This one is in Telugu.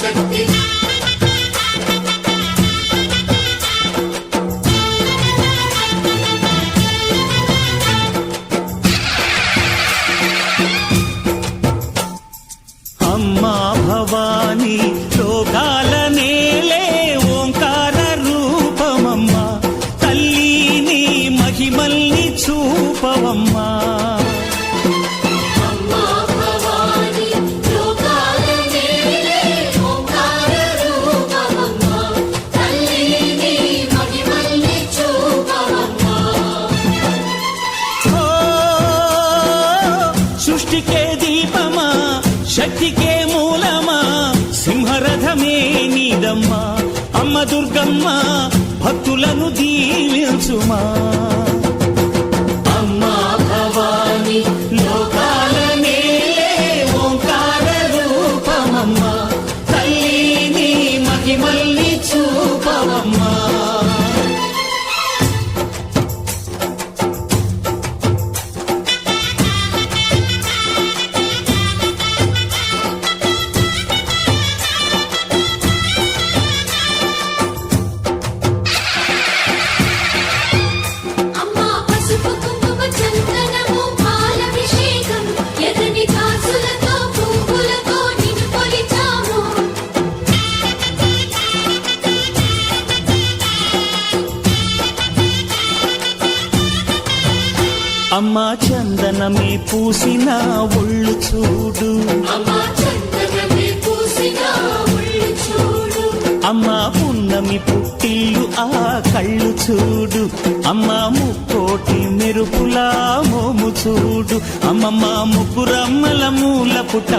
శక్తి అమ్మా భవానీ లోకాల నేలే ఓంకార రూపమమ్మా తల్లి నీ మహిమల్ని చూపవమ్మా సృష్టికే దీపమా శక్తికే మూలమా సింహరథమే నీదమ్మా అమ్మ దుర్గమ్మ భక్తులను దీవించుమా అమ్మా భవానీ లోకాల నేలే ఓంకార రూపమమ్మా తల్లి నీ మహిమల్ని చూపవమ్మా అమ్మా చందనమే పూసిన ఒళ్ళు చూడు అమ్మా పున్నమి పుట్టిల్లు ఆ కళ్ళు చూడు అమ్మా ముక్కోటి మెరుపులా మోము చూడు అమ్మమ్మ ముగ్గురమ్మల మూల పుట్ట